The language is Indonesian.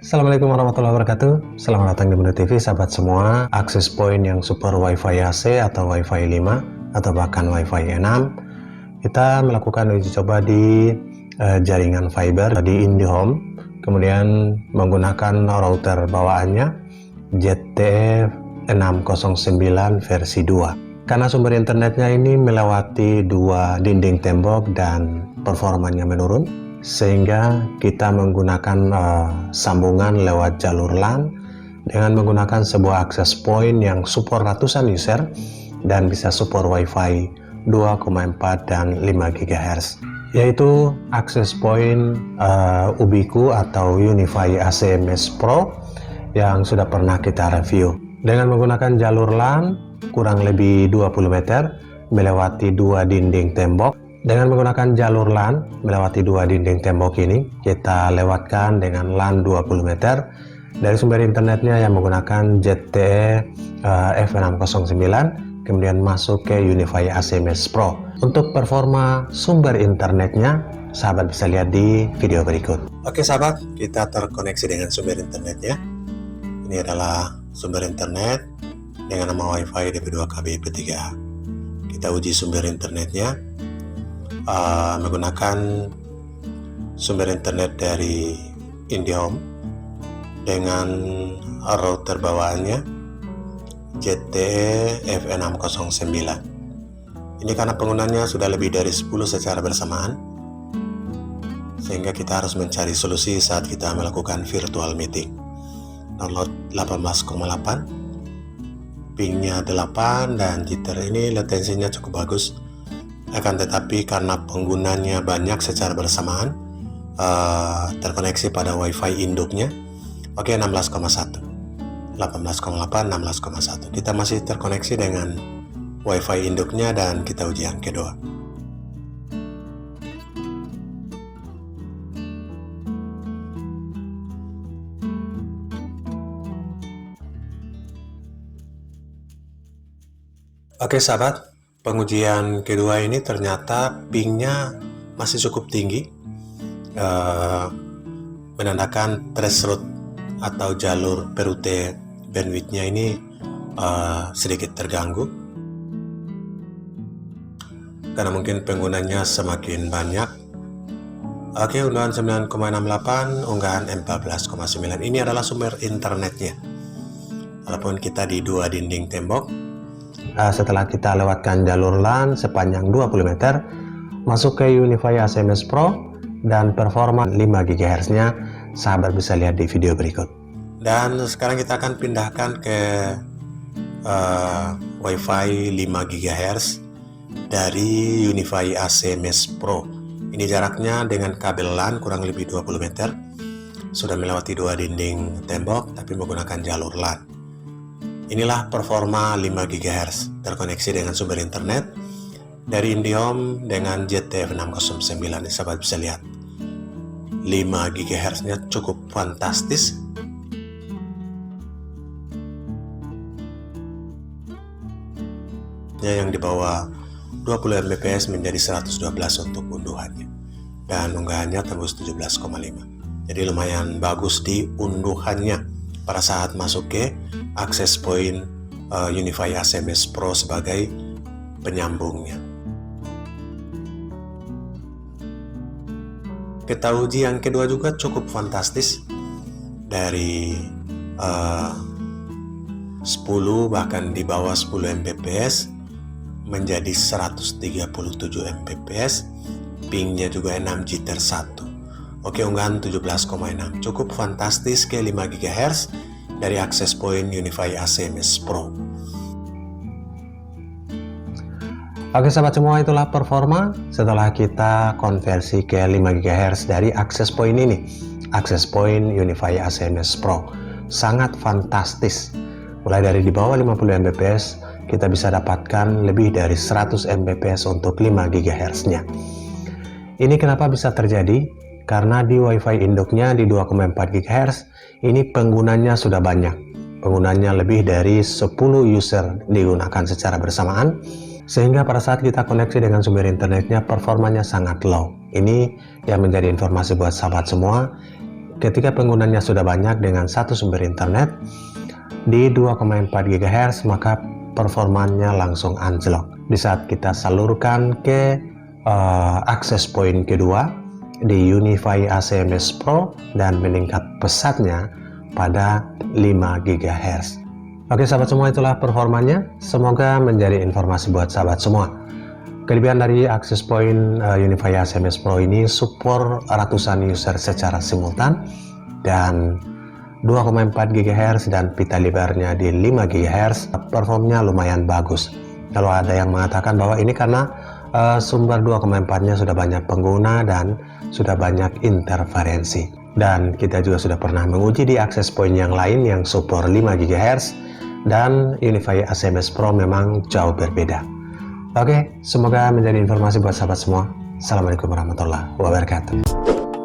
Assalamualaikum warahmatullahi wabarakatuh. Selamat datang di Mendo TV, sahabat semua. Akses point yang super WiFi AC atau WiFi 5 atau bahkan WiFi 6. Kita melakukan uji coba di jaringan fiber di IndiHome. Kemudian menggunakan router bawaannya ZTE 609 versi 2. Karena sumber internetnya ini melewati dua dinding tembok dan performanya menurun, sehingga kita menggunakan sambungan lewat jalur LAN dengan menggunakan sebuah access point yang support ratusan user dan bisa support WiFi 2,4 dan 5 GHz, yaitu access point Ubiquo atau UniFi AC Mesh Pro yang sudah pernah kita review. Dengan menggunakan jalur LAN kurang lebih 20 meter melewati dua dinding tembok. Dengan menggunakan jalur LAN melewati dua dinding tembok ini, kita lewatkan dengan LAN 20 meter dari sumber internetnya yang menggunakan ZTE F609, kemudian masuk ke UniFi AC Mesh Pro. Untuk performa sumber internetnya, sahabat bisa lihat di video berikut. Oke sahabat, kita terkoneksi dengan sumber internetnya. Ini adalah sumber internet dengan nama WiFi DP2KB IP3A. Kita uji sumber internetnya menggunakan sumber internet dari IndiHome dengan router bawaannya ZTE F609. Ini karena penggunanya sudah lebih dari 10 secara bersamaan, sehingga kita harus mencari solusi saat kita melakukan virtual meeting. Download 18,8, pingnya 8, dan jitter ini latensinya cukup bagus. Akan tetapi karena penggunanya banyak secara bersamaan, terkoneksi pada WiFi induknya. Oke, 16,1, 18,8, 16,1. Kita masih terkoneksi dengan WiFi induknya dan kita uji yang kedua. Oke sahabat, pengujian kedua ini ternyata pingnya masih cukup tinggi, menandakan threshold atau jalur perute bandwidthnya ini sedikit terganggu karena mungkin penggunanya semakin banyak. Oke, unggahan 9,68, unggahan 14,9. Ini adalah sumber internetnya. Walaupun kita di dua dinding tembok, setelah kita lewatkan jalur LAN sepanjang 20 meter masuk ke UniFi AC Mesh Pro dan performa 5 GHz nya, sahabat bisa lihat di video berikut. Dan sekarang kita akan pindahkan ke WiFi 5 GHz dari UniFi AC Mesh Pro. Ini jaraknya dengan kabel LAN kurang lebih 20 meter, sudah melewati dua dinding tembok tapi menggunakan jalur LAN. Inilah performa 5 GHz terkoneksi dengan sumber internet dari IndiHome dengan ZTE F609. Sahabat bisa lihat 5 GHz nya cukup fantastis. Yang di bawah 20 Mbps menjadi 112 untuk unduhannya, dan unggahannya tembus 17,5. Jadi lumayan bagus di unduhannya pada saat masuk ke access point UniFi AC Mesh Pro sebagai penyambungnya. Kita uji yang kedua juga cukup fantastis, dari 10 bahkan di bawah 10 Mbps menjadi 137 Mbps, pingnya juga 6 jitter 1. Oke, unggahan 17,6, cukup fantastis ke 5 GHz dari access point UniFi AC Mesh Pro. Oke sahabat semua, itulah performa setelah kita konversi ke 5 GHz dari access point ini, access point UniFi AC Mesh Pro. Sangat fantastis. Mulai dari di bawah 50 Mbps kita bisa dapatkan lebih dari 100 Mbps untuk 5 GHz nya. Ini kenapa bisa terjadi? Karena di WiFi induknya di 2,4 GHz ini penggunanya sudah banyak. Penggunanya lebih dari 10 user digunakan secara bersamaan, sehingga pada saat kita koneksi dengan sumber internetnya performanya sangat low. Ini yang menjadi informasi buat sahabat semua. ketika penggunanya sudah banyak dengan satu sumber internet di 2,4 GHz, maka performanya langsung anjlok. Di saat kita salurkan ke access point kedua di UniFi ACMS Pro dan meningkat pesatnya pada 5 GHz. Oke sahabat semua, itulah performanya. Semoga menjadi informasi buat sahabat semua. Kelebihan dari access point UniFi ACMS Pro ini support ratusan user secara simultan dan 2,4 GHz dan pita lebarnya di 5 GHz. Performnya lumayan bagus. Kalau ada yang mengatakan bahwa ini karena sumber 2,4-nya sudah banyak pengguna dan sudah banyak interferensi. Dan kita juga sudah pernah menguji di access point yang lain yang support 5 GHz dan UniFi ACMS Pro memang jauh berbeda. Oke, semoga menjadi informasi buat sahabat semua. Assalamualaikum warahmatullahi wabarakatuh.